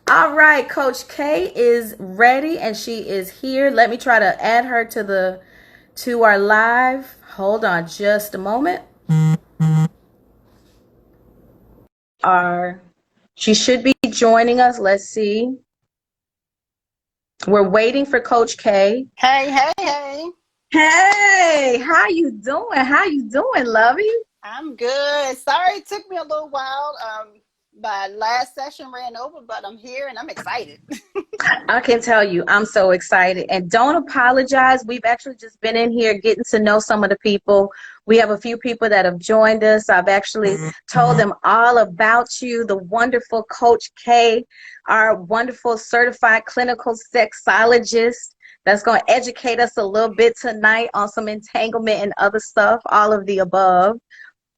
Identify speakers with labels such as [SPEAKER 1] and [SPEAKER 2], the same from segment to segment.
[SPEAKER 1] All right, Coach K is ready and she is here. Let me try to add her to our live. Hold on just a moment. Our She should be joining us. Let's see. We're waiting for Coach K.
[SPEAKER 2] Hey, hey, hey.
[SPEAKER 1] Hey, how you doing? How you doing, lovey?
[SPEAKER 2] I'm good. Sorry it took me a little while. My last session ran over, but I'm here and I'm excited.
[SPEAKER 1] I can tell you, I'm so excited. And don't apologize. We've actually just been in here getting to know some of the people. We have a few people that have joined us. I've actually told them all about you, the wonderful Coach K, our wonderful certified clinical sexologist that's going to educate us a little bit tonight on some entanglement and other stuff, all of the above.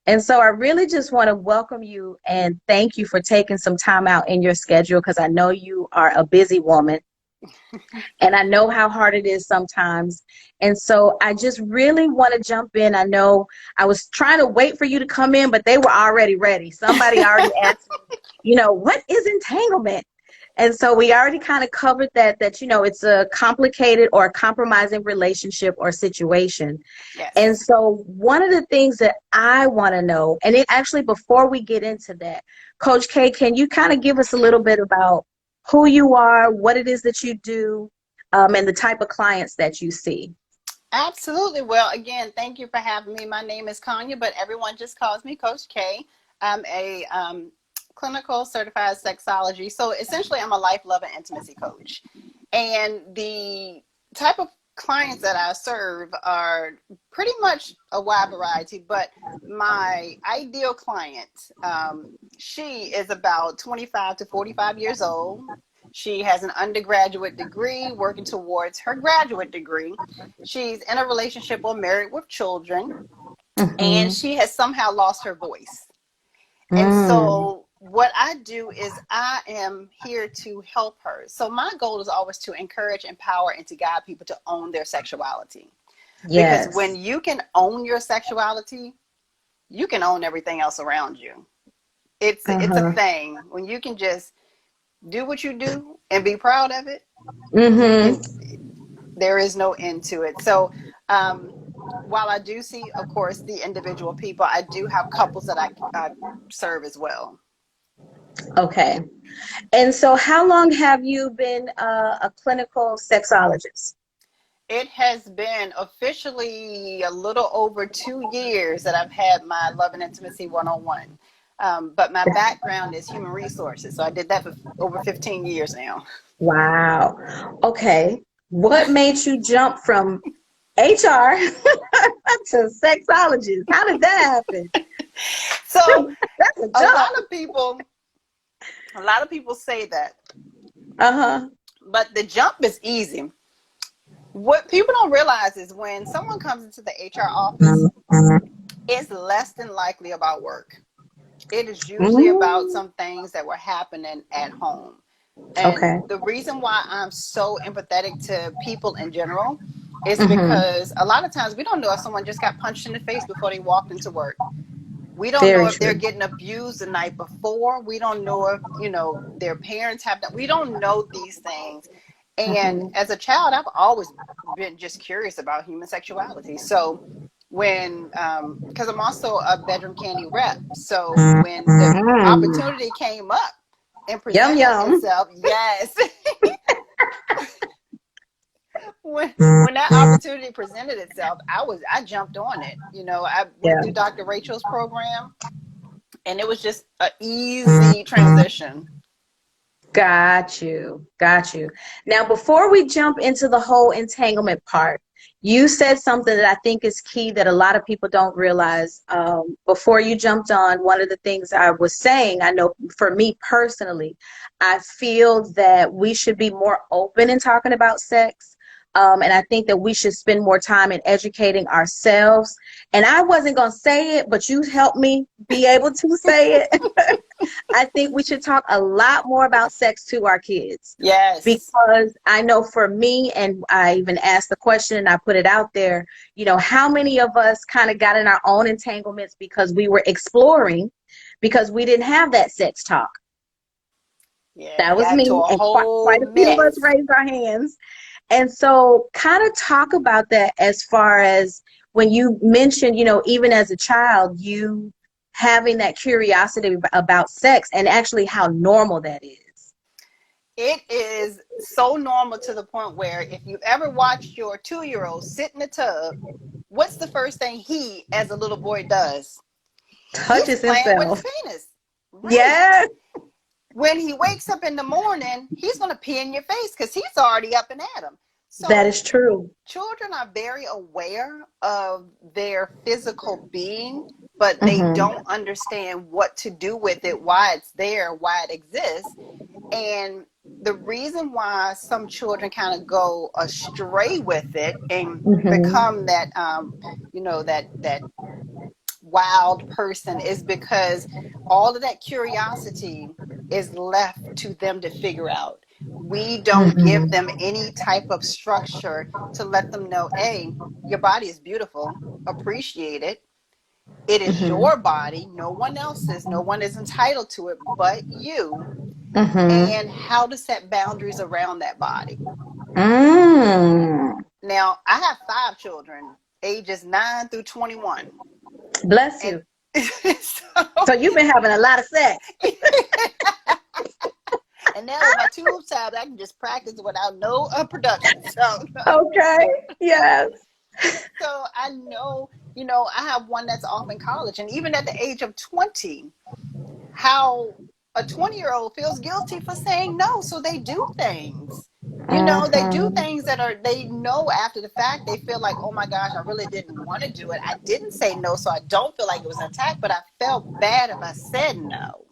[SPEAKER 1] And so I really just want to welcome you and thank you for taking some time out in your schedule because I know you are a busy woman and I know how hard it is sometimes. And so I just really want to jump in. I know I was trying to wait for you to come in, but they were already ready. Somebody already asked me, what is entanglement? And so we already kind of covered that, it's a complicated or a compromising relationship or situation. And
[SPEAKER 2] Yes.
[SPEAKER 1] so one of the things that I want to know, and it actually, before we get into that, Coach K, can you kind of give us a little bit about who you are, what it is that you do, and the type of clients that you see?
[SPEAKER 2] Absolutely. Well, again, thank you for having me. My name is Kanya, but everyone just calls me Coach K. I'm a clinical certified sexology. So essentially, I'm a life, love, and intimacy coach. And the type of clients that I serve are pretty much a wide variety, but my ideal client, she is about 25 to 45 years old. She has an undergraduate degree, working towards her graduate degree. She's in a relationship or married with children, and
[SPEAKER 1] Mm-hmm.
[SPEAKER 2] she has somehow lost her voice. And
[SPEAKER 1] Mm.
[SPEAKER 2] so what I do is I am here to help her. So my goal is always to encourage, empower, and to guide people to own their sexuality. Because when
[SPEAKER 1] Yes.
[SPEAKER 2] you can own your sexuality, you can own everything else around you. It's a
[SPEAKER 1] Uh-huh.
[SPEAKER 2] thing. When you can just do what you do and be proud of it, you
[SPEAKER 1] Mm-hmm.
[SPEAKER 2] can there is no end to it. So um, while I do see, of course, the individual people, I do have couples that I serve as well.
[SPEAKER 1] Okay. And so how long have you been a clinical sexologist?
[SPEAKER 2] It has been officially a little over 2 years that I've had my Love and Intimacy 101. But my background is human resources. So I did that for over 15 years now.
[SPEAKER 1] Wow. Okay. What made you jump from HR to sexologist? How did that happen?
[SPEAKER 2] So
[SPEAKER 1] That's a
[SPEAKER 2] a
[SPEAKER 1] jump.
[SPEAKER 2] a lot of people say that,
[SPEAKER 1] Uh-huh.
[SPEAKER 2] but the jump is easy. What people don't realize is when someone comes into the HR office, it's less than likely about work. It is usually about
[SPEAKER 1] Mm,
[SPEAKER 2] some things that were happening at home. And
[SPEAKER 1] okay.
[SPEAKER 2] the reason why I'm so empathetic to people in general is
[SPEAKER 1] Mm-hmm.
[SPEAKER 2] because a lot of times we don't know if someone just got punched in the face before they walked into work. We don't know
[SPEAKER 1] Very
[SPEAKER 2] if they're
[SPEAKER 1] true.
[SPEAKER 2] getting abused the night before. We don't know if, their parents have done. We don't know these things. And
[SPEAKER 1] Mm-hmm.
[SPEAKER 2] as a child, I've always been just curious about human sexuality. So when, because I'm also a bedroom candy rep. So when the
[SPEAKER 1] Mm.
[SPEAKER 2] opportunity came up and
[SPEAKER 1] Yum
[SPEAKER 2] presented
[SPEAKER 1] yum.
[SPEAKER 2] itself, yes, when that opportunity presented itself, I jumped on it. I went
[SPEAKER 1] Yeah.
[SPEAKER 2] through Dr. Rachel's program, and it was just an easy transition.
[SPEAKER 1] Got you. Got you. Now, before we jump into the whole entanglement part, you said something that I think is key that a lot of people don't realize. Before you jumped on, one of the things I was saying, I know for me personally, I feel that we should be more open in talking about sex. And I think that we should spend more time in educating ourselves. And I wasn't going to say it, but you helped me be able to say it. I think we should talk a lot more about sex to our kids
[SPEAKER 2] Yes.
[SPEAKER 1] because I know for me, and I even asked the question and I put it out there, how many of us kind of got in our own entanglements because we were exploring because we didn't have that sex talk.
[SPEAKER 2] Yeah,
[SPEAKER 1] That was
[SPEAKER 2] got to
[SPEAKER 1] me,
[SPEAKER 2] a
[SPEAKER 1] and
[SPEAKER 2] whole
[SPEAKER 1] quite a few of us
[SPEAKER 2] mess.
[SPEAKER 1] raised our hands. And so, kind of talk about that as far as when you mentioned, even as a child, you having that curiosity about sex and actually how normal that is.
[SPEAKER 2] It is so normal to the point where if you ever watched your 2-year-old sit in the tub, what's the first thing he, as a little boy, does? He's
[SPEAKER 1] Touches
[SPEAKER 2] playing with his
[SPEAKER 1] himself.
[SPEAKER 2] penis. Right.
[SPEAKER 1] Yes,
[SPEAKER 2] When he wakes up in the morning, he's going to pee in your face because he's already up and at him.
[SPEAKER 1] that
[SPEAKER 2] So
[SPEAKER 1] is true.
[SPEAKER 2] children are very aware of their physical being, but they
[SPEAKER 1] Mm-hmm.
[SPEAKER 2] don't understand what to do with it, why it's there, why it exists. And the reason why some children kind of go astray with it and
[SPEAKER 1] Mm-hmm.
[SPEAKER 2] become that that wild person is because all of that curiosity is left to them to figure out. We don't give
[SPEAKER 1] Mm-hmm.
[SPEAKER 2] them any type of structure to let them know, hey, your body is beautiful, appreciate it. It is
[SPEAKER 1] Mm-hmm.
[SPEAKER 2] your body, no one else's, no one is entitled to it but you.
[SPEAKER 1] Mm-hmm.
[SPEAKER 2] And how to set boundaries around that body.
[SPEAKER 1] Mm.
[SPEAKER 2] Now, I have 5 children, ages 9 through 21.
[SPEAKER 1] Bless
[SPEAKER 2] And
[SPEAKER 1] you.
[SPEAKER 2] so,
[SPEAKER 1] So you've been having a lot of sex.
[SPEAKER 2] and now with my tube tab, I can just practice without no production. So,
[SPEAKER 1] Okay. Yes.
[SPEAKER 2] so I know, I have one that's off in college, and even at the age of 20, how a 20-year-old feels guilty for saying no. So they do things. They do
[SPEAKER 1] Mm-hmm.
[SPEAKER 2] things that they know after the fact. They feel like, oh my gosh, I really didn't want to do it. I didn't say no, so I don't feel like it was an attack, but I felt bad if I said no.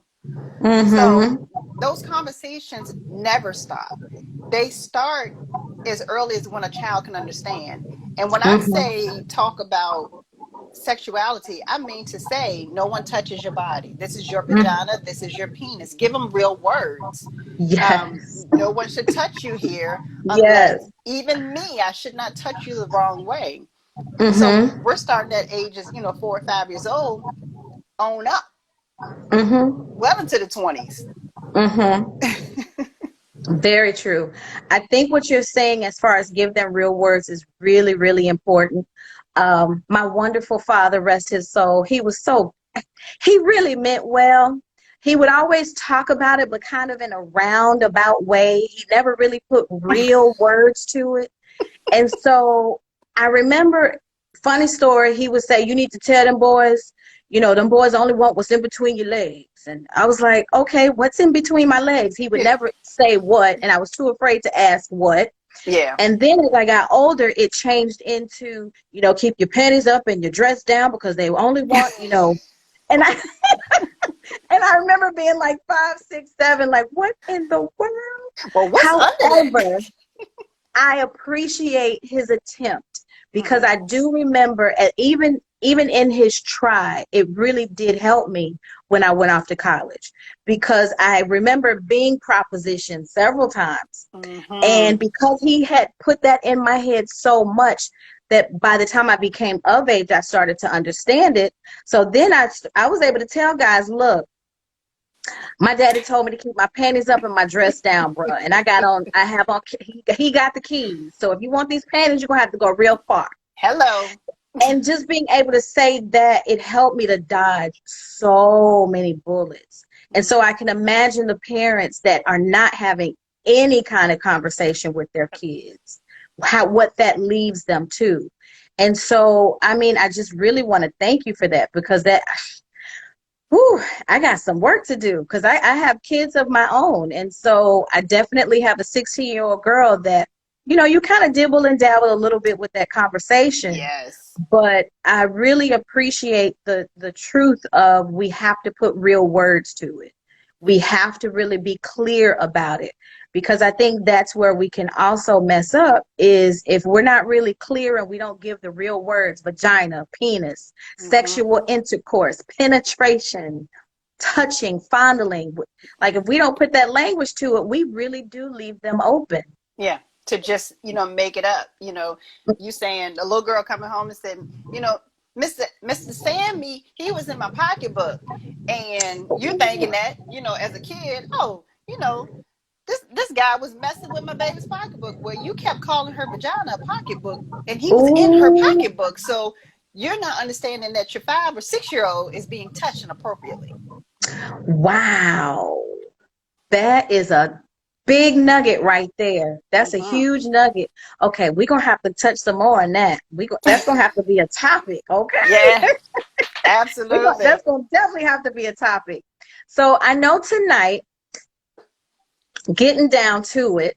[SPEAKER 2] So
[SPEAKER 1] Mm-hmm.
[SPEAKER 2] those conversations never stop. They start as early as when a child can understand. And when I
[SPEAKER 1] Mm-hmm.
[SPEAKER 2] say talk about sexuality, I mean to say no one touches your body. This is your vagina. This is your penis. Give them real words.
[SPEAKER 1] Yes.
[SPEAKER 2] No one should touch you here unless,
[SPEAKER 1] Yes.
[SPEAKER 2] even me, I should not touch you the wrong way. So
[SPEAKER 1] Mm-hmm.
[SPEAKER 2] we're starting at ages, 4 or 5 years old, on up,
[SPEAKER 1] Mm-hmm.
[SPEAKER 2] well into the 20s.
[SPEAKER 1] Mm-hmm. Very true. I think what you're saying as far as give them real words is really, really important. My wonderful father, rest his soul, he really meant well. He would always talk about it, but kind of in a roundabout way. He never really put real words to it. And so I remember, funny story, he would say, you need to tell them boys, them boys only want what's in between your legs. And I was like, okay, what's in between my legs? He would never say what, and I was too afraid to ask what.
[SPEAKER 2] Yeah.
[SPEAKER 1] And then as I got older, it changed into, keep your panties up and your dress down because they only want, and I and I remember being like 5, 6, 7, like, what in the world?
[SPEAKER 2] Well, what's under
[SPEAKER 1] However,
[SPEAKER 2] that?
[SPEAKER 1] I appreciate his attempt because
[SPEAKER 2] Mm-hmm.
[SPEAKER 1] I do remember even in his try, it really did help me when I went off to college because I remember being propositioned several times.
[SPEAKER 2] Mm-hmm.
[SPEAKER 1] And because he had put that in my head so much that by the time I became of age, I started to understand it. So then I was able to tell guys, look, my daddy told me to keep my panties up and my dress down, bro. And he got the keys. So if you want these panties, you're going to have to go real far.
[SPEAKER 2] Hello.
[SPEAKER 1] And just being able to say that, it helped me to dodge so many bullets. And so I can imagine the parents that are not having any kind of conversation with their kids, what that leaves them to. And so, I mean, I just really want to thank you for that because whew, I got some work to do because I have kids of my own. And so I definitely have a 16-year-old girl that, you kind of dibble and dabble a little bit with that conversation.
[SPEAKER 2] Yes.
[SPEAKER 1] But I really appreciate the truth of we have to put real words to it. We have to really be clear about it because I think that's where we can also mess up is if we're not really clear and we don't give the real words, vagina, penis,
[SPEAKER 2] Mm-hmm.
[SPEAKER 1] sexual intercourse, penetration, touching, fondling. Like if we don't put that language to it, we really do leave them open.
[SPEAKER 2] Yeah. To just, make it up. You saying a little girl coming home and said, Mr. Sammy, he was in my pocketbook. And you're thinking that, as a kid, oh, you know, this guy was messing with my baby's pocketbook. Well, you kept calling her vagina a pocketbook, and he was in her
[SPEAKER 1] Ooh,
[SPEAKER 2] pocketbook. So you're not understanding that your 5 or 6-year-old is being touched inappropriately.
[SPEAKER 1] wow. That is a big nugget right there. That's a
[SPEAKER 2] Mm-hmm.
[SPEAKER 1] huge nugget. Okay, we're gonna have to touch some more on that. That's gonna have to be a topic, okay?
[SPEAKER 2] Yeah, absolutely.
[SPEAKER 1] That's gonna definitely have to be a topic. So I know tonight, getting down to it,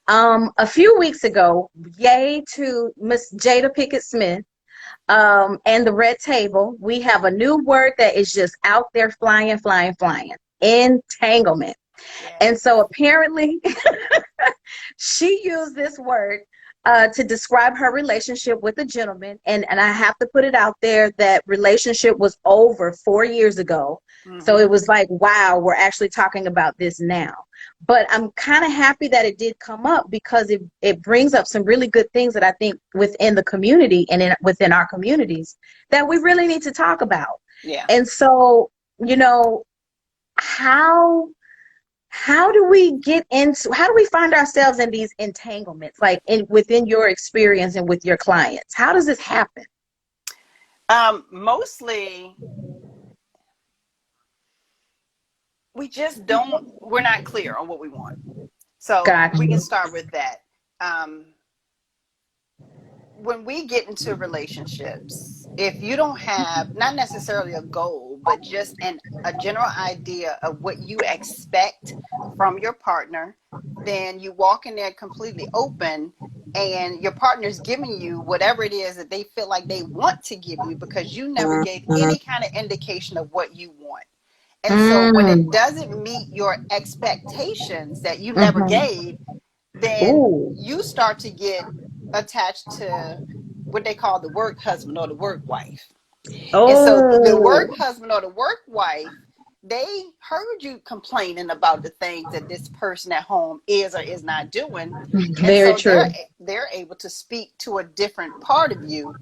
[SPEAKER 1] a few weeks ago, yay to Miss Jada Pickett Smith, and the Red Table, we have a new word that is just out there flying, flying, flying. Entanglement. And
[SPEAKER 2] Yes.
[SPEAKER 1] so apparently she used this word to describe her relationship with a gentleman. And I have to put it out there that relationship was over 4 years ago. So
[SPEAKER 2] Mm-hmm.
[SPEAKER 1] it was like, wow, we're actually talking about this now. But I'm kind of happy that it did come up because it brings up some really good things that I think within the community and within our communities that we really need to talk about.
[SPEAKER 2] Yeah.
[SPEAKER 1] And so, you know, how how do we how do we find ourselves in these entanglements, like within your experience and with your clients? How does this happen?
[SPEAKER 2] Mostly we're not clear on what we want. So
[SPEAKER 1] Got
[SPEAKER 2] we can
[SPEAKER 1] you.
[SPEAKER 2] start with that. Um, when we get into relationships, if you don't have not necessarily a goal, but just a general idea of what you expect from your partner, then you walk in there completely open and your partner's giving you whatever it is that they feel like they want to give you because you never gave any kind of indication of what you want. And so when it
[SPEAKER 1] Mm.
[SPEAKER 2] doesn't meet your expectations that you never
[SPEAKER 1] Mm-hmm.
[SPEAKER 2] gave, then
[SPEAKER 1] Ooh.
[SPEAKER 2] you start to get attached to what they call the work husband or the work wife. And so the work
[SPEAKER 1] Oh,
[SPEAKER 2] husband or the work wife, they heard you complaining about the things that this person at home is or is not doing. And
[SPEAKER 1] very
[SPEAKER 2] so
[SPEAKER 1] true.
[SPEAKER 2] they're able to speak to a different part of you.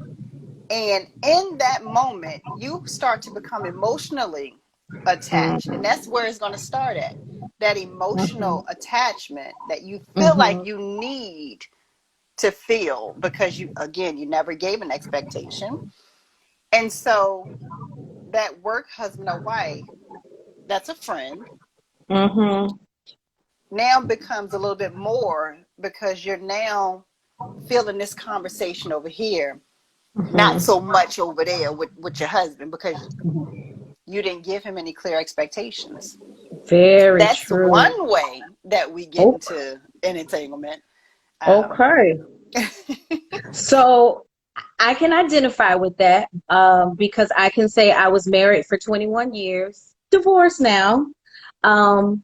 [SPEAKER 2] And in that moment, you start to become emotionally attached. And that's where it's going to start at. That emotional
[SPEAKER 1] Mm-hmm.
[SPEAKER 2] attachment that you feel like
[SPEAKER 1] Mm-hmm.
[SPEAKER 2] you need to feel because you never gave an expectation. And so that work husband or wife, that's a friend,
[SPEAKER 1] Mm-hmm.
[SPEAKER 2] now becomes a little bit more because you're now feeling this conversation over here, not
[SPEAKER 1] Mm-hmm.
[SPEAKER 2] so much over there with your husband because you didn't give him any clear expectations.
[SPEAKER 1] Very
[SPEAKER 2] That's
[SPEAKER 1] true.
[SPEAKER 2] one way that we get
[SPEAKER 1] Oh,
[SPEAKER 2] into an entanglement. Um,
[SPEAKER 1] okay. So I can identify with that because I can say I was married for 21 years, divorced now. Um,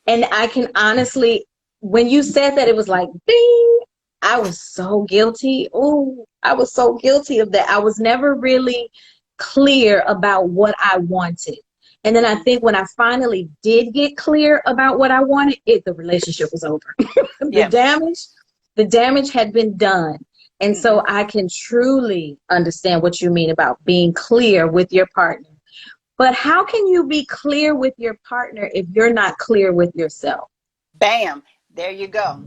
[SPEAKER 1] and I can honestly, when you said that, it was like, ding, I was so guilty. Oh, I was so guilty of that. I was never really clear about what I wanted. And then I
[SPEAKER 2] mhm.
[SPEAKER 1] think when I finally did get clear about what I wanted, the relationship was over. the
[SPEAKER 2] Yeah.
[SPEAKER 1] damage, the damage had been done. And
[SPEAKER 2] Hmm.
[SPEAKER 1] so I can truly understand what you mean about being clear with your partner. But how can you be clear with your partner if you're not clear with yourself?
[SPEAKER 2] Bam. There you go.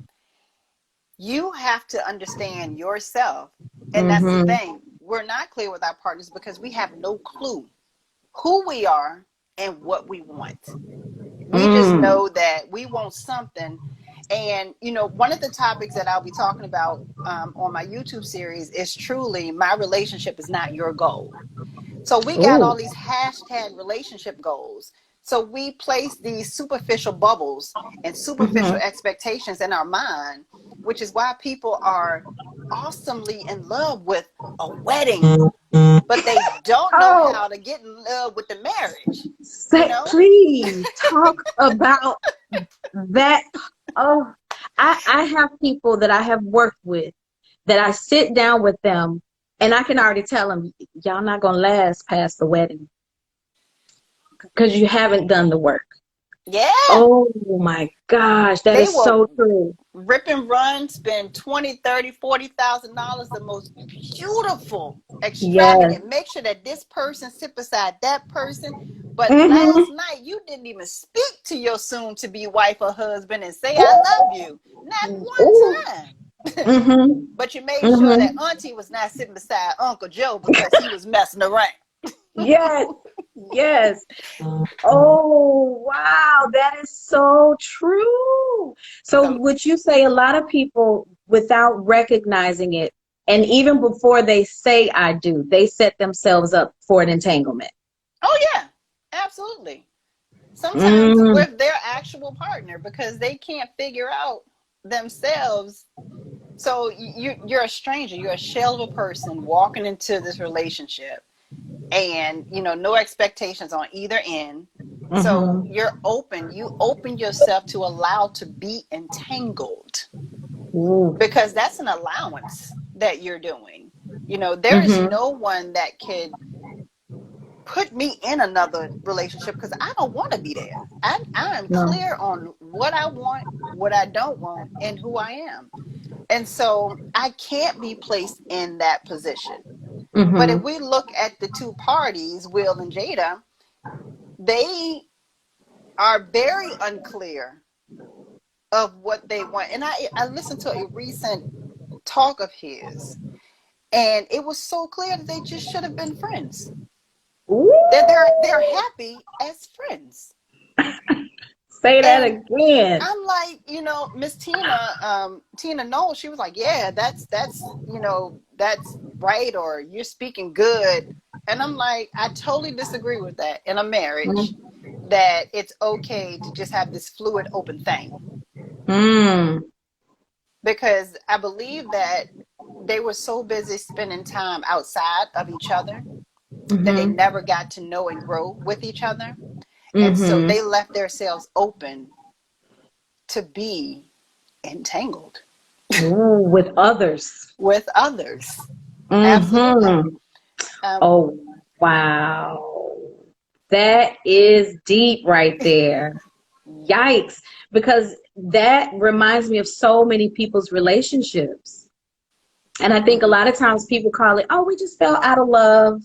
[SPEAKER 2] You have to understand yourself. And that's the
[SPEAKER 1] Mm-hmm.
[SPEAKER 2] thing. We're not clear with our partners because we have no clue who we are and what we want. We just
[SPEAKER 1] Mm.
[SPEAKER 2] know that we want something. And, one of the topics that I'll be talking about on my YouTube series is truly my relationship is not your goal. So we got all
[SPEAKER 1] Ooh.
[SPEAKER 2] these hashtag relationship goals. So we place these superficial bubbles and superficial
[SPEAKER 1] Mm-hmm.
[SPEAKER 2] expectations in our mind, which is why people are awesomely in love with a wedding, but they don't know
[SPEAKER 1] Oh,
[SPEAKER 2] how to get in love with the marriage, you
[SPEAKER 1] say,
[SPEAKER 2] know?
[SPEAKER 1] please talk about that. Oh, I have people that I have worked with that I sit down with them and I can already tell them, y'all not going to last past the wedding because you haven't done the work.
[SPEAKER 2] Yeah.
[SPEAKER 1] Oh my gosh, that
[SPEAKER 2] They
[SPEAKER 1] is so
[SPEAKER 2] will
[SPEAKER 1] true.
[SPEAKER 2] rip and run, spend 20, 30, $40,000, the most beautiful,
[SPEAKER 1] Yes.
[SPEAKER 2] extravagant. Make sure that this person sit beside that person. But last night, you didn't even speak to your soon-to-be wife or husband and say, I love you. Not one time. But you made sure that Auntie was not sitting beside Uncle Joe because he was messing around.
[SPEAKER 1] Yes, yes. Oh, wow. That is so true. So would you say a lot of people, without recognizing it, and even before they say I do, they set themselves up for an entanglement?
[SPEAKER 2] Oh, yeah, absolutely. Sometimes with their actual partner because they can't figure out themselves. So you're a stranger. You're a shell of a person walking into this relationship. And no expectations on either end. So you're open. You open yourself to allow to be entangled because that's an allowance that you're doing. There is no one that could put me in another relationship because I don't want to be there. I am clear on what I want, what I don't want, and who I am. And so I can't be placed in that position. But if we look at the two parties, Will and Jada, they are very unclear of what they want. And I listened to a recent talk of his, and it was so clear that they just should have been friends. That they're happy as friends.
[SPEAKER 1] Say that again.
[SPEAKER 2] I'm like, Miss Tina Knoll, she was like, yeah, that's right, or you're speaking good. And I'm like, I totally disagree with that in a marriage, that it's okay to just have this fluid, open thing. Because I believe that they were so busy spending time outside of each other that they never got to know and grow with each other. And so they left themselves open to be entangled.
[SPEAKER 1] With others.
[SPEAKER 2] With others. Absolutely.
[SPEAKER 1] Oh, wow. That is deep right there. Yikes. Because that reminds me of so many people's relationships. And I think a lot of times people call it, oh, we just fell out of love,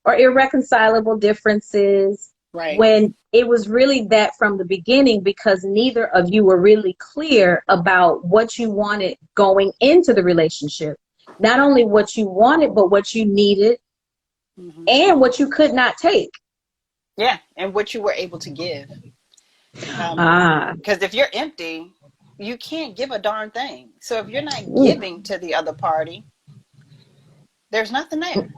[SPEAKER 1] or irreconcilable differences.
[SPEAKER 2] Right.
[SPEAKER 1] When it was really that from the beginning, because neither of you were really clear about what you wanted going into the relationship. Not only what you wanted, but what you needed and what you could not take.
[SPEAKER 2] Yeah, and what you were able to give. Because if you're empty, you can't give a darn thing. So if you're not giving to the other party, there's nothing there.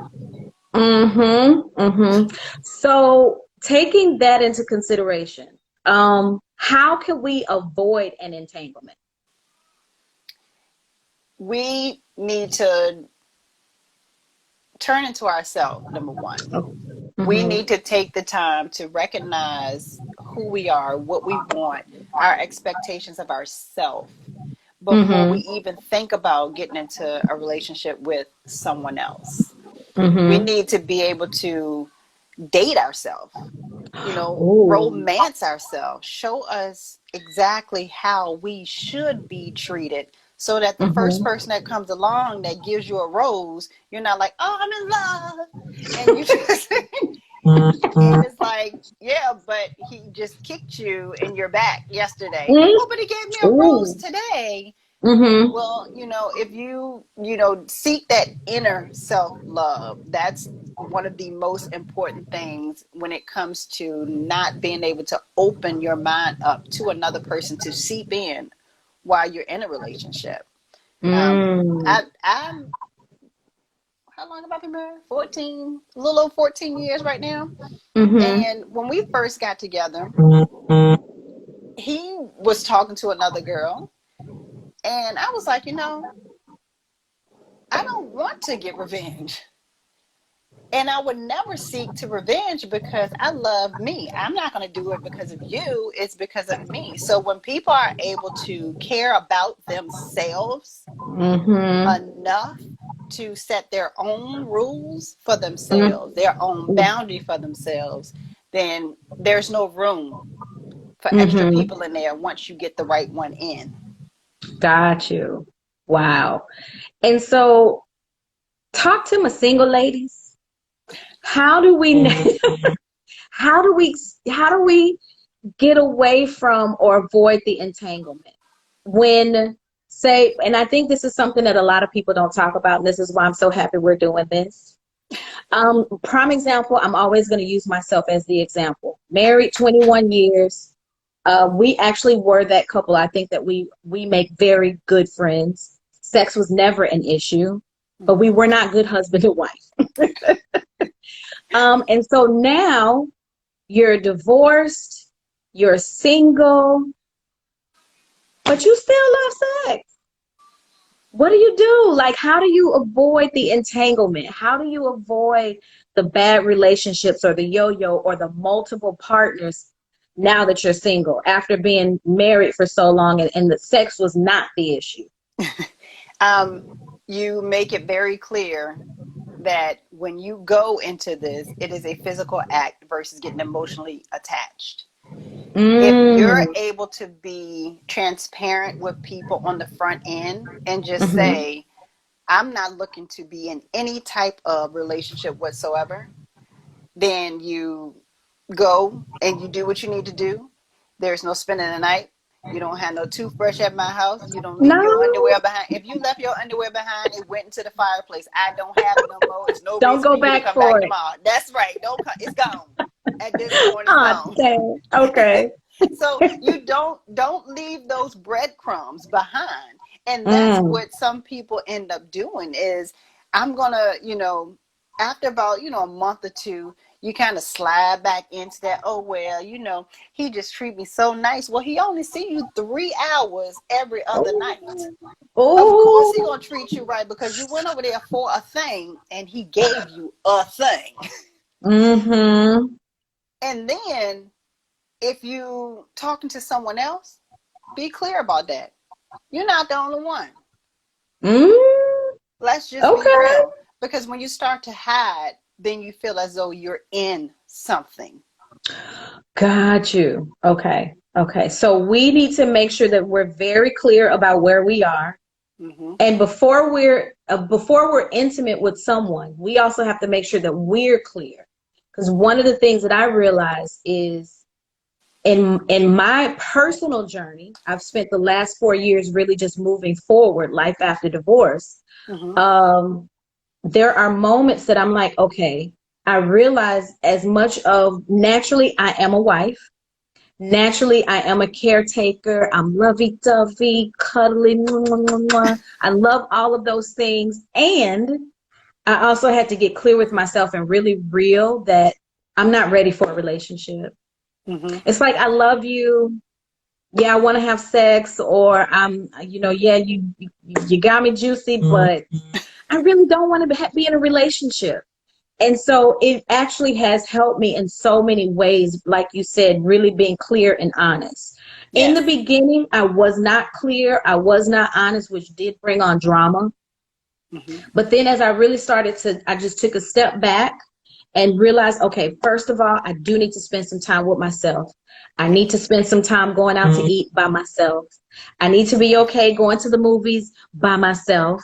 [SPEAKER 1] So taking that into consideration, how can we avoid an entanglement?
[SPEAKER 2] We need to turn into ourselves, number one. We need to take the time to recognize who we are, what we want, our expectations of ourselves before we even think about getting into a relationship with someone else. We need to be able to date ourselves, romance ourselves, show us exactly how we should be treated, so that the first person that comes along that gives you a rose, you're not like, oh, I'm in love. And you just, and it's like, yeah, but he just kicked you in your back yesterday. Oh, but he gave me a rose today. Well, if you, seek that inner self-love, that's one of the most important things when it comes to not being able to open your mind up to another person to seep in while you're in a relationship. I'm how long have I been married? 14, a little over 14 years right now. And when we first got together, he was talking to another girl. And I was like, I don't want to get revenge. And I would never seek to revenge because I love me. I'm not going to do it because of you. It's because of me. So when people are able to care about themselves enough to set their own rules for themselves, their own boundary for themselves, then there's no room for extra people in there once you get the right one in.
[SPEAKER 1] Got you. Wow. And so talk to my single ladies. How do we how do we get away from or avoid the entanglement when, say, and I think this is something that a lot of people don't talk about, and this is why I'm so happy we're doing this. Prime example, I'm always going to use myself as the example. Married 21 years. We actually were that couple. I think that we make very good friends. Sex was never an issue, but we were not good husband and wife. And so now you're divorced, you're single, but you still love sex. What do you do? Like, how do you avoid the entanglement? How do you avoid the bad relationships or the yo-yo or the multiple partners now that you're single after being married for so long and the sex was not the issue?
[SPEAKER 2] You make it very clear that when you go into this, it is a physical act versus getting emotionally attached. If you're able to be transparent with people on the front end and just say, I'm not looking to be in any type of relationship whatsoever, then you go and you do what you need to do. There's no spending the night. You don't have no toothbrush at my house. You don't leave your underwear behind. If you left your underwear behind, it went into the fireplace. I don't have it no more. It's no
[SPEAKER 1] Don't
[SPEAKER 2] reason
[SPEAKER 1] go
[SPEAKER 2] for you to
[SPEAKER 1] back
[SPEAKER 2] come
[SPEAKER 1] for
[SPEAKER 2] back
[SPEAKER 1] it.
[SPEAKER 2] tomorrow. That's right. Don't come. It's gone. At this point, it's gone.
[SPEAKER 1] Dang. Okay.
[SPEAKER 2] So you don't leave those breadcrumbs behind. And that's what some people end up doing is, I'm gonna, after about, a month or two, you kind of slide back into that, oh, well, he just treat me so nice. Well, he only see you 3 hours every other night. Of course he gonna treat you right because you went over there for a thing and he gave you a thing. And then if you talking to someone else, be clear about that. You're not the only one. Let's just be real. Because when you start to hide, then you feel as though you're in something.
[SPEAKER 1] Got you. Okay. So we need to make sure that we're very clear about where we are. And before we're intimate with someone, we also have to make sure that we're clear. Because one of the things that I realize is in my personal journey, I've spent the last 4 years really just moving forward, life after divorce. There are moments that I'm like, okay, I realize as much of naturally I am a wife. Naturally, I am a caretaker. I'm lovey-dovey, cuddly. I love all of those things. And I also had to get clear with myself and really real that I'm not ready for a relationship. It's like, I love you. Yeah, I want to have sex, or yeah, you got me juicy, but I really don't want to be in a relationship. And so it actually has helped me in so many ways, like you said, really being clear and honest. Yes. In the beginning, I was not clear. I was not honest, which did bring on drama. But then as I really I just took a step back and realized, okay, first of all, I do need to spend some time with myself. I need to spend some time going out to eat by myself. I need to be okay going to the movies by myself.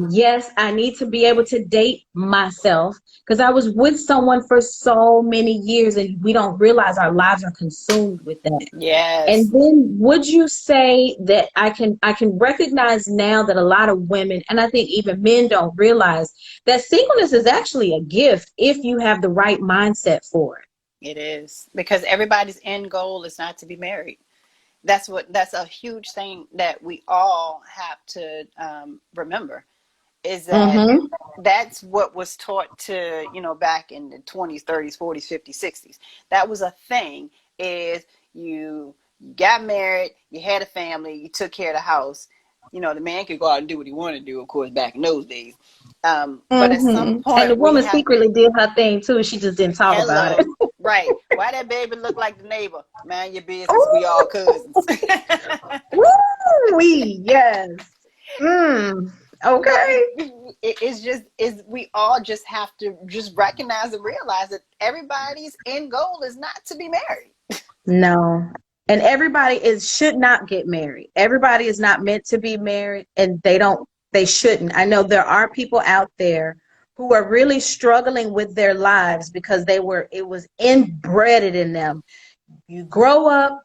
[SPEAKER 1] Yes, I need to be able to date myself because I was with someone for so many years and we don't realize our lives are consumed with that.
[SPEAKER 2] Yes.
[SPEAKER 1] And then would you say that I can recognize now that a lot of women, and I think even men, don't realize that singleness is actually a gift if you have the right mindset for it.
[SPEAKER 2] It is, because everybody's end goal is not to be married. That's a huge thing that we all have to remember, is that that's what was taught to, back in the 20s, 30s, 40s, 50s, 60s. That was a thing, is you got married, you had a family, you took care of the house. The man could go out and do what he wanted to do, of course, back in those days. But at some point,
[SPEAKER 1] and the woman secretly did her thing too. She just didn't talk about it.
[SPEAKER 2] Right. Why that baby look like the neighbor? Mind your business. Ooh. We all cousins.
[SPEAKER 1] Yes. Okay.
[SPEAKER 2] We all just have to just recognize and realize that everybody's end goal is not to be married.
[SPEAKER 1] No. And everybody should not get married. Everybody is not meant to be married, and they shouldn't. I know there are people out there who are really struggling with their lives because it was inbred in them. You grow up,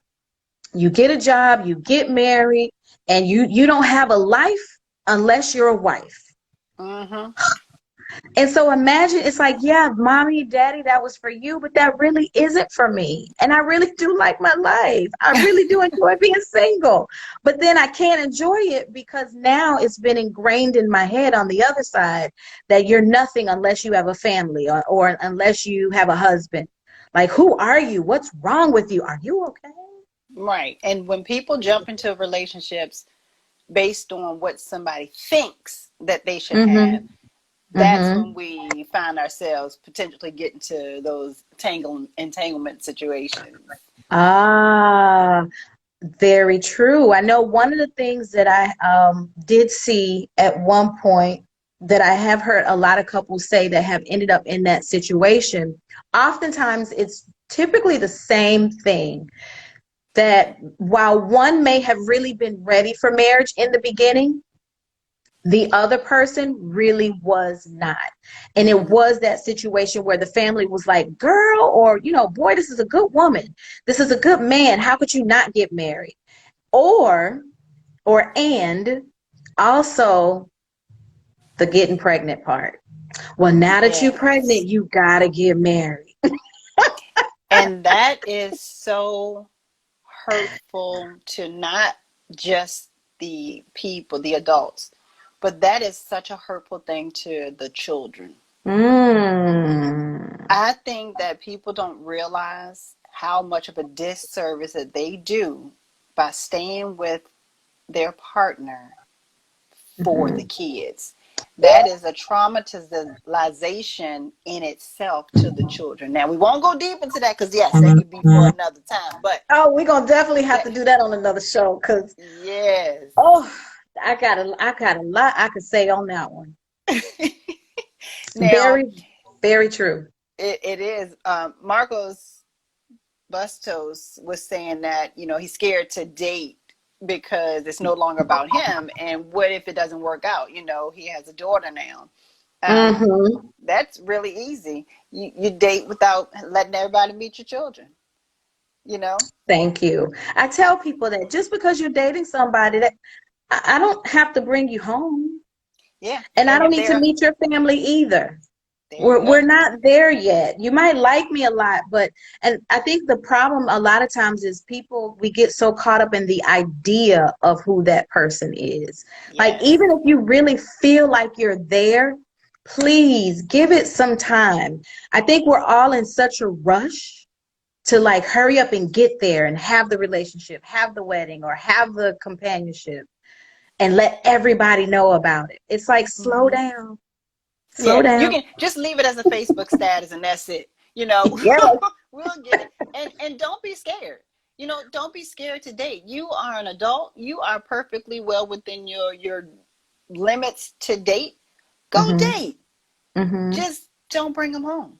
[SPEAKER 1] you get a job, you get married, and you don't have a life unless you're a wife.
[SPEAKER 2] Mm-hmm.
[SPEAKER 1] And so imagine, it's like, yeah, mommy, daddy, that was for you, but that really isn't for me. And I really do like my life. I really do enjoy being single. But then I can't enjoy it because now it's been ingrained in my head on the other side that you're nothing unless you have a family or unless you have a husband. Like, who are you? What's wrong with you? Are you okay?
[SPEAKER 2] Right. And when people jump into relationships based on what somebody thinks that they should have,
[SPEAKER 1] Mm-hmm.
[SPEAKER 2] that's when we find ourselves potentially getting to those entanglement situations.
[SPEAKER 1] Ah, very true. I know one of the things that I did see at one point that I have heard a lot of couples say that have ended up in that situation. Oftentimes, it's typically the same thing, that while one may have really been ready for marriage in the beginning, the other person really was not. And it was that situation where the family was like, girl, or, boy, this is a good woman. This is a good man. How could you not get married? Or, and also the getting pregnant part. Well, now that you're
[SPEAKER 2] Yes.
[SPEAKER 1] pregnant, you got to get married.
[SPEAKER 2] And that is so hurtful to not just the people, the adults, but that is such a hurtful thing to the children.
[SPEAKER 1] Mm.
[SPEAKER 2] I think that people don't realize how much of a disservice that they do by staying with their partner for the
[SPEAKER 1] Mm-hmm.
[SPEAKER 2] kids. That is a traumatization in itself to the children. Now, we won't go deep into that because, yes, that could be for another time. But
[SPEAKER 1] Oh, we're gonna definitely have
[SPEAKER 2] that,
[SPEAKER 1] to do that on another show because
[SPEAKER 2] yes.
[SPEAKER 1] oh, I got a lot I could say on that one.
[SPEAKER 2] Now,
[SPEAKER 1] Very, very true.
[SPEAKER 2] it is. Marcos Bustos was saying that, he's scared to date because it's no longer about him. And what if it doesn't work out? He has a daughter now. Um,
[SPEAKER 1] Mm-hmm.
[SPEAKER 2] that's really easy. You date without letting everybody meet your children, you know?
[SPEAKER 1] Thank you. I tell people that just because you're dating somebody, that I don't have to bring you home,
[SPEAKER 2] Yeah.
[SPEAKER 1] and I
[SPEAKER 2] And
[SPEAKER 1] don't
[SPEAKER 2] if
[SPEAKER 1] need to
[SPEAKER 2] they're,
[SPEAKER 1] meet your family either.
[SPEAKER 2] there you
[SPEAKER 1] We're
[SPEAKER 2] go.
[SPEAKER 1] not there yet. You might like me a lot, and I think the problem a lot of times is we get so caught up in the idea of who that person is. Like,
[SPEAKER 2] Yes.
[SPEAKER 1] even if you really feel like you're there, please give it some time. I think we're all in such a rush to like hurry up and get there and have the relationship, have the wedding, or have the companionship and let everybody know about it. It's like, slow
[SPEAKER 2] Mm-hmm.
[SPEAKER 1] down, slow
[SPEAKER 2] Yeah, you
[SPEAKER 1] down.
[SPEAKER 2] can just leave it as a Facebook status and that's it. You know,
[SPEAKER 1] Yes.
[SPEAKER 2] we'll get it. And don't be scared. Don't be scared to date. You are an adult. You are perfectly well within your limits to date. Go
[SPEAKER 1] Mm-hmm.
[SPEAKER 2] date.
[SPEAKER 1] Mm-hmm.
[SPEAKER 2] Just don't bring them home.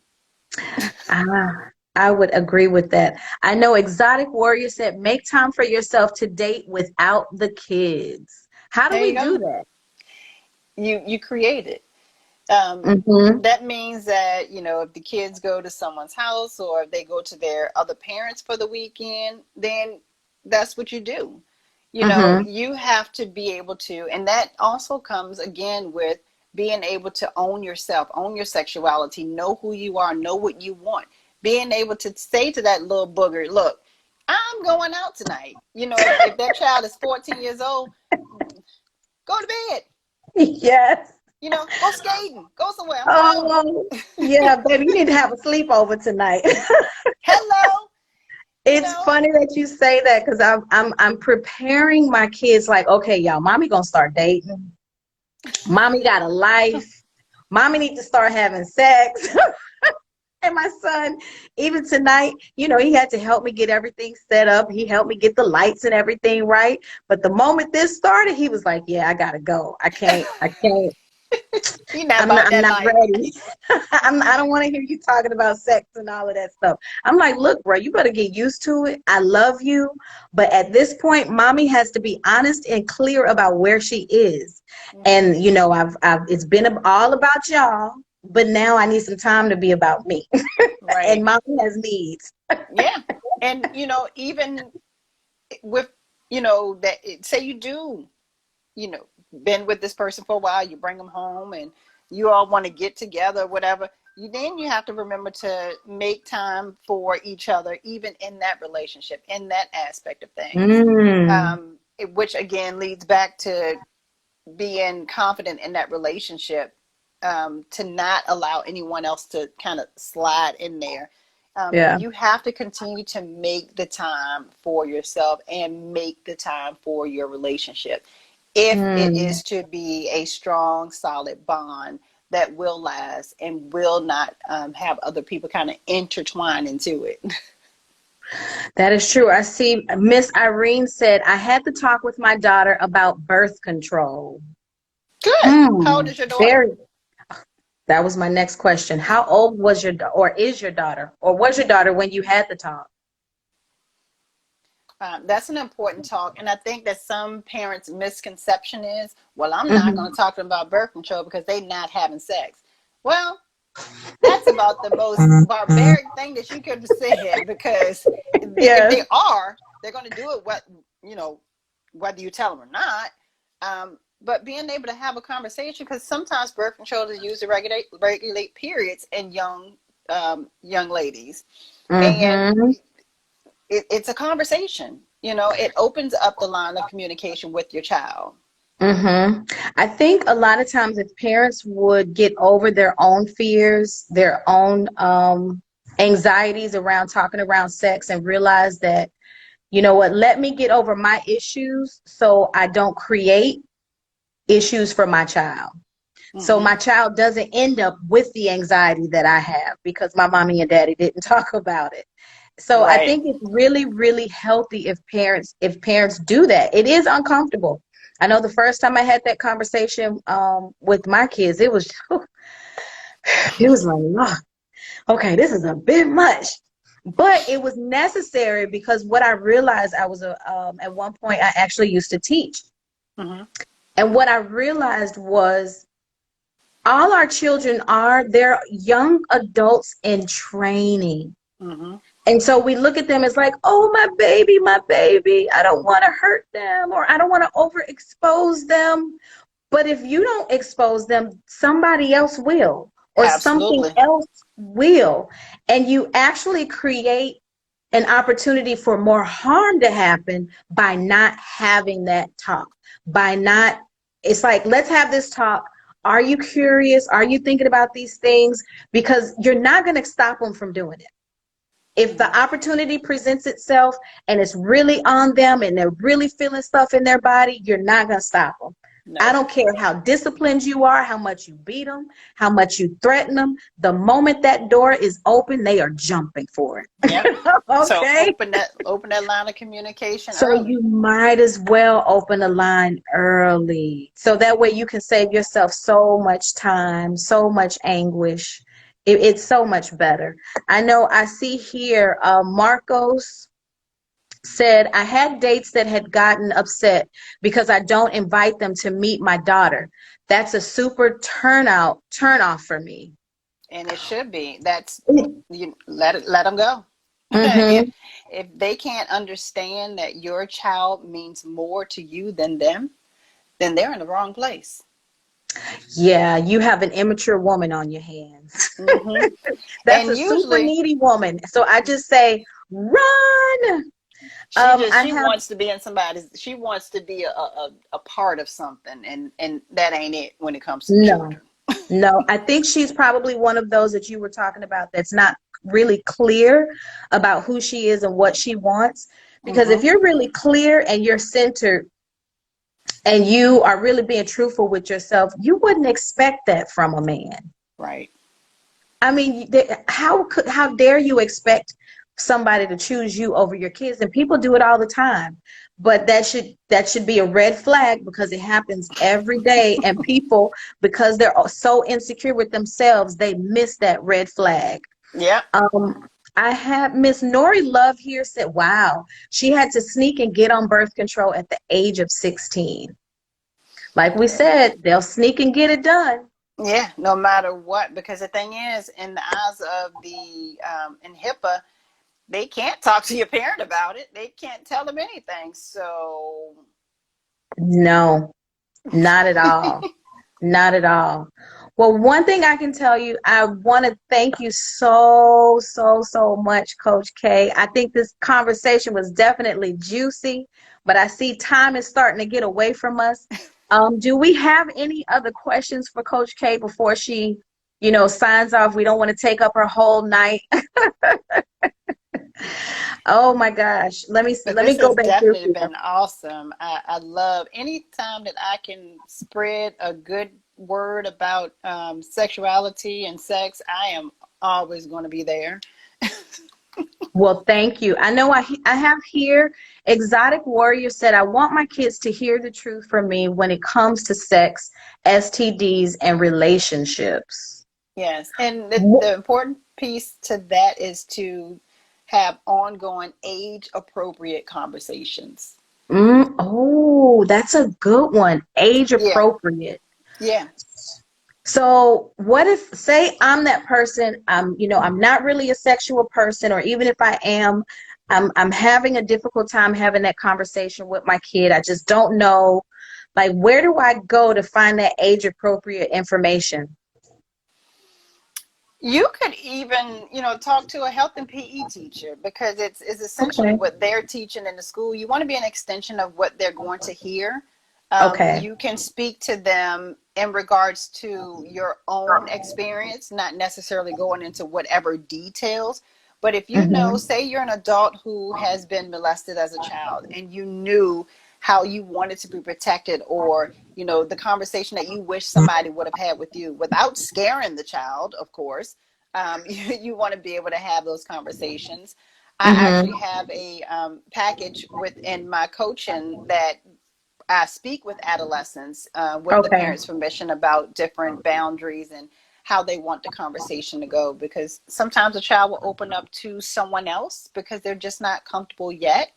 [SPEAKER 1] I would agree with that. I know Exotic Warrior said, make time for yourself to date without the kids. How do
[SPEAKER 2] There you
[SPEAKER 1] we do
[SPEAKER 2] go.
[SPEAKER 1] that?
[SPEAKER 2] You create it. Um,
[SPEAKER 1] Mm-hmm.
[SPEAKER 2] that means that, if the kids go to someone's house or if they go to their other parents for the weekend, then that's what you do.
[SPEAKER 1] Mm-hmm.
[SPEAKER 2] You have to be able to, and that also comes again with being able to own yourself, own your sexuality, know who you are, know what you want. Being able to say to that little booger, look, I'm going out tonight. If that child is 14 years old, go to bed.
[SPEAKER 1] Yes.
[SPEAKER 2] Go skating, go somewhere. I'm grown.
[SPEAKER 1] Oh, yeah, baby, you need to have a sleepover tonight.
[SPEAKER 2] Hello, you
[SPEAKER 1] It's
[SPEAKER 2] know.
[SPEAKER 1] funny that you say that because I'm preparing my kids like, okay, y'all, mommy gonna start dating. Mommy got a life. Mommy need to start having sex. And my son, even tonight, he had to help me get everything set up. He helped me get the lights and everything right. But the moment this started, he was like, yeah, I gotta go. I can't.
[SPEAKER 2] You're not about
[SPEAKER 1] I'm
[SPEAKER 2] that
[SPEAKER 1] not
[SPEAKER 2] life.
[SPEAKER 1] ready. I don't want to hear you talking about sex and all of that stuff. I'm like, look, bro, you better get used to it. I love you. But at this point, mommy has to be honest and clear about where she is. And,
[SPEAKER 2] Mm-hmm.
[SPEAKER 1] I've it's been all about y'all. but now I need some time to be about me. And
[SPEAKER 2] Right.
[SPEAKER 1] mom has needs.
[SPEAKER 2] Yeah. And, even with, that say you do, been with this person for a while, you bring them home and you all want to get together, whatever. Then you have to remember to make time for each other, even in that relationship, in that aspect of things.
[SPEAKER 1] Mm,
[SPEAKER 2] Which again leads back to being confident in that relationship, to not allow anyone else to kind of slide in there.
[SPEAKER 1] yeah.
[SPEAKER 2] You have to continue to make the time for yourself and make the time for your relationship if it
[SPEAKER 1] Mm.
[SPEAKER 2] is to be a strong, solid bond that will last and will not have other people kind of intertwine into it.
[SPEAKER 1] That is true. I see Miss Irene said, I had to talk with my daughter about birth control.
[SPEAKER 2] Good. How old
[SPEAKER 1] Mm,
[SPEAKER 2] is your daughter?
[SPEAKER 1] very. That was my next question. How old was or is your daughter, or was your daughter when you had the talk?
[SPEAKER 2] That's an important talk. And I think that some parents' misconception is, well, I'm not going
[SPEAKER 1] Hmm.
[SPEAKER 2] to talk to them about birth control because they're not having sex. Well, that's about the most barbaric thing that you could have said, because if
[SPEAKER 1] Yes.
[SPEAKER 2] they are, they're going to do it, whether you tell them or not. But being able to have a conversation, because sometimes birth control is used to regulate periods in young ladies. And
[SPEAKER 1] Hmm.
[SPEAKER 2] it's a conversation. It opens up the line of communication with your child.
[SPEAKER 1] I think a lot of times if parents would get over their own fears, their own anxieties around talking around sex and realize that, you know what, let me get over my issues so I don't create issues for my child. So
[SPEAKER 2] Hmm.
[SPEAKER 1] my child doesn't end up with the anxiety that I have because my mommy and daddy didn't talk about it. So I
[SPEAKER 2] Right.
[SPEAKER 1] think it's really, really healthy if parents do that. It is uncomfortable. I know the first time I had that conversation with my kids, it was like, oh, okay, this is a bit much. But it was necessary because what I realized, at one point I actually used to teach.
[SPEAKER 2] Hmm.
[SPEAKER 1] And what I realized was all our children they're young adults in training.
[SPEAKER 2] Hmm.
[SPEAKER 1] And so we look at them as like, oh, my baby, my baby. I don't want to hurt them or I don't want to overexpose them. But if you don't expose them, somebody else will or something
[SPEAKER 2] Absolutely.
[SPEAKER 1] else will. And you actually create an opportunity for more harm to happen by not having that talk, by not, it's like, let's have this talk. Are you curious? Are you thinking about these things? Because you're not going to stop them from doing it. If the
[SPEAKER 2] Hmm.
[SPEAKER 1] opportunity presents itself and it's really on them and they're really feeling stuff in their body, you're not going to stop them. I
[SPEAKER 2] No.
[SPEAKER 1] don't care how disciplined you are, how much you beat them, how much you threaten them. The moment that door is open, they are jumping for it.
[SPEAKER 2] Yep. So
[SPEAKER 1] Okay?
[SPEAKER 2] open that line of communication
[SPEAKER 1] So
[SPEAKER 2] early.
[SPEAKER 1] you might as well open the line early. So that way you can save yourself so much time, so much anguish. It's so much better. I know I see here, Marcos said, I had dates that had gotten upset because I don't invite them to meet my daughter. That's a super turn off for me.
[SPEAKER 2] And it should be. You let them go. if
[SPEAKER 1] Mm-hmm.
[SPEAKER 2] if they can't understand that your child means more to you than them, then they're in the wrong place.
[SPEAKER 1] Yeah, you have an immature woman on your hands.
[SPEAKER 2] Hmm.
[SPEAKER 1] That's
[SPEAKER 2] And
[SPEAKER 1] a super
[SPEAKER 2] usually
[SPEAKER 1] needy woman. So I just say, run. I
[SPEAKER 2] she
[SPEAKER 1] have
[SPEAKER 2] wants to be in somebody's. She wants to be a part of something, and that ain't it when it comes to
[SPEAKER 1] no,
[SPEAKER 2] children.
[SPEAKER 1] no. I think she's probably one of those that you were talking about that's not really clear about who she is and what she wants. Because if
[SPEAKER 2] Hmm.
[SPEAKER 1] you're really clear and you're centered and you are really being truthful with yourself, you wouldn't expect that from a man.
[SPEAKER 2] Right.
[SPEAKER 1] I mean, how dare you expect somebody to choose you over your kids? And people do it all the time. But that should be a red flag because it happens every day. And people, because they're so insecure with themselves, they miss that red flag.
[SPEAKER 2] Yep.
[SPEAKER 1] Um, I had Miss Nori Love here said, wow, she had to sneak and get on birth control at the age of 16. Like we
[SPEAKER 2] Okay.
[SPEAKER 1] said, they'll sneak and get it done.
[SPEAKER 2] Yeah, no matter what, because the thing is, in the eyes of the in HIPAA, they can't talk to your parent about it. They can't tell them anything. So,
[SPEAKER 1] No, not at all. Not at all. Well, one thing I can tell you, I want to thank you so, so, so much, Coach K. I think this conversation was definitely juicy, but I see time is starting to get away from us. Do we have any other questions for Coach K before she, signs off? We don't want to take up her whole night. Oh my gosh. Let me
[SPEAKER 2] but
[SPEAKER 1] let me
[SPEAKER 2] this
[SPEAKER 1] go
[SPEAKER 2] has
[SPEAKER 1] back through
[SPEAKER 2] definitely
[SPEAKER 1] here.
[SPEAKER 2] been awesome. I love any time that I can spread a good word about sexuality and sex. I am always going to be there.
[SPEAKER 1] Well, thank you. I know I have here Exotic Warrior said, I want my kids to hear the truth from me when it comes to sex, STDs, and relationships.
[SPEAKER 2] Yes, and
[SPEAKER 1] Wh-
[SPEAKER 2] the important piece to that is to have ongoing age appropriate conversations.
[SPEAKER 1] oh, that's a good one. Age
[SPEAKER 2] Yeah,
[SPEAKER 1] appropriate.
[SPEAKER 2] yeah.
[SPEAKER 1] So what if, say I'm that person, I'm not really a sexual person, or even if I am, I'm having a difficult time having that conversation with my kid. I just don't know, like, where do I go to find that age appropriate information?
[SPEAKER 2] You could even, talk to a health and PE teacher because it's essentially
[SPEAKER 1] Okay.
[SPEAKER 2] what they're teaching in the school. You want to be an extension of what they're going to hear.
[SPEAKER 1] Okay.
[SPEAKER 2] You can speak to them in regards to your own experience, not necessarily going into whatever details. But if you know,
[SPEAKER 1] Mm-hmm.
[SPEAKER 2] say you're an adult who has been molested as a child and you knew how you wanted to be protected, or the conversation that you wish somebody would have had with you without scaring the child, of course. You want to be able to have those conversations. I actually
[SPEAKER 1] Mm-hmm.
[SPEAKER 2] have a package within my coaching that I speak with adolescents with the
[SPEAKER 1] Okay.
[SPEAKER 2] parents' permission about different boundaries and how they want the conversation to go, because sometimes a child will open up to someone else because they're just not comfortable yet.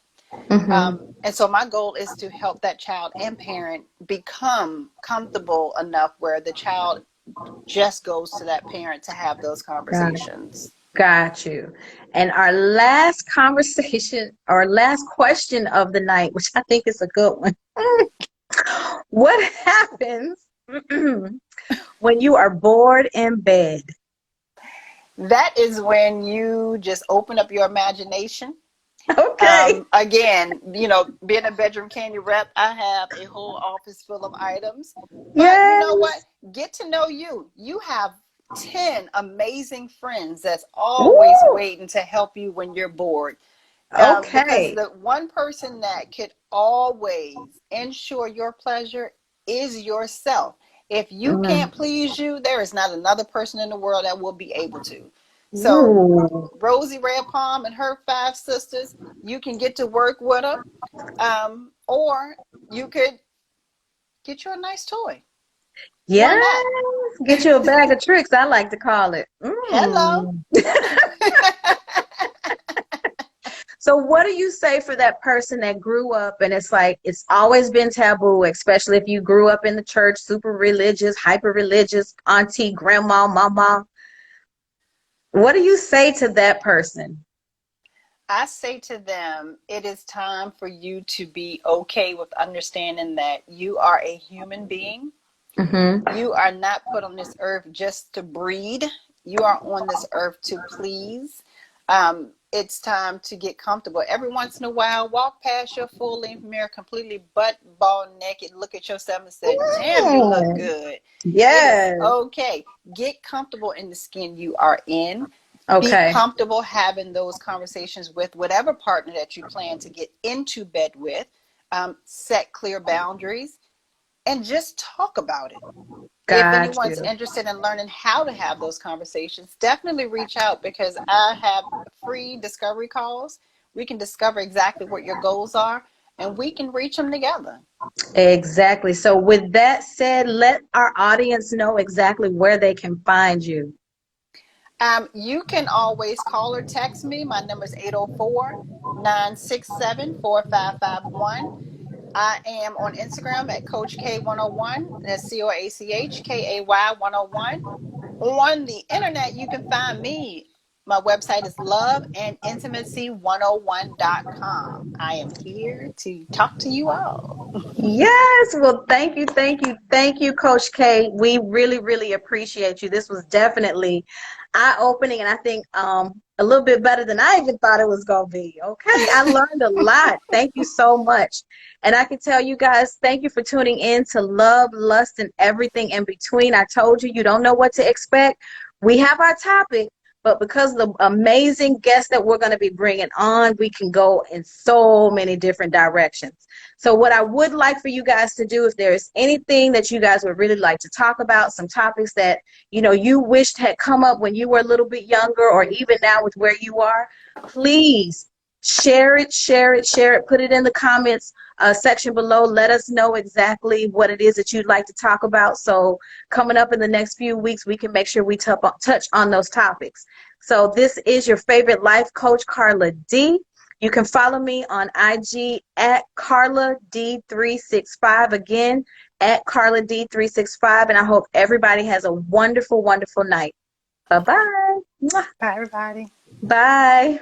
[SPEAKER 1] Mm-hmm.
[SPEAKER 2] And so my goal is to help that child and parent become comfortable enough where the child just goes to that parent to have those
[SPEAKER 1] Got,
[SPEAKER 2] conversations.
[SPEAKER 1] got you. And our last conversation, our last question of the night, which I think is a good one. What happens when you are bored in bed?
[SPEAKER 2] That is when you just open up your imagination.
[SPEAKER 1] Okay.
[SPEAKER 2] Again, being a bedroom candy rep, I have a whole office full of items. But you know what?
[SPEAKER 1] Yes.
[SPEAKER 2] Get to know you. You have 10 amazing friends that's always
[SPEAKER 1] Woo.
[SPEAKER 2] waiting to help you when you're bored. Because
[SPEAKER 1] Okay.
[SPEAKER 2] the one person that could always ensure your pleasure is yourself. If you
[SPEAKER 1] Mm.
[SPEAKER 2] can't please you, there is not another person in the world that will be able to. So,
[SPEAKER 1] Ooh.
[SPEAKER 2] Rosie Red Palm and her five sisters, you can get to work with her, or you could get you a nice toy. Why
[SPEAKER 1] Yes.
[SPEAKER 2] not?
[SPEAKER 1] Get you a bag of tricks, I like to call it.
[SPEAKER 2] Hello.
[SPEAKER 1] So what do you say for that person that grew up and it's like it's always been taboo, especially if you grew up in the church, super religious, hyper religious, auntie, grandma, mama? What do you say to that person?
[SPEAKER 2] I say to them, it is time for you to be okay with understanding that you are a human being.
[SPEAKER 1] Mm-hmm.
[SPEAKER 2] You are not put on this earth just to breed. You are on this earth to please. It's time to get comfortable. Every once in a while, walk past your full length mirror completely butt ball naked, look at yourself and say, damn, you look
[SPEAKER 1] Mm.
[SPEAKER 2] good. It is
[SPEAKER 1] Yes.
[SPEAKER 2] okay. Get comfortable in the skin you are in. Be
[SPEAKER 1] Okay.
[SPEAKER 2] comfortable having those conversations with whatever partner that you plan to get into bed with. Set clear boundaries and just talk about it. If
[SPEAKER 1] Got
[SPEAKER 2] anyone's
[SPEAKER 1] you.
[SPEAKER 2] interested in learning how to have those conversations, definitely reach out because I have free discovery calls. We can discover exactly what your goals are and we can reach them together.
[SPEAKER 1] Exactly. So with that said, let our audience know exactly where they can find you.
[SPEAKER 2] You can always call or text me. My number is 804-967-4551. I am on Instagram at Coach K101. That's COACHKAY 101. On the internet, you can find me. My website is loveandintimacy101.com. I am here to talk to you all.
[SPEAKER 1] Yes. Well, thank you, Coach K. We really, really appreciate you. This was definitely eye-opening, and I think a little bit better than I even thought it was gonna be. Okay, I learned a lot. Thank you so much. And I can tell you guys, thank you for tuning in to Love, Lust, and Everything in Between. I told you, you don't know what to expect. We have our topic, but because of the amazing guests that we're going to be bringing on, we can go in so many different directions. So what I would like for you guys to do, if there's anything that you guys would really like to talk about, some topics that, you know, you wished had come up when you were a little bit younger or even now with where you are, please share it, put it in the comments section below. Let us know exactly what it is that you'd like to talk about. So coming up in the next few weeks, we can make sure we touch on those topics. So this is your favorite life coach, Carla D. You can follow me on IG at Carla D365. Again, at Carla D365. And I hope everybody has a wonderful, wonderful night. Bye-bye.
[SPEAKER 2] Bye, everybody.
[SPEAKER 1] Bye.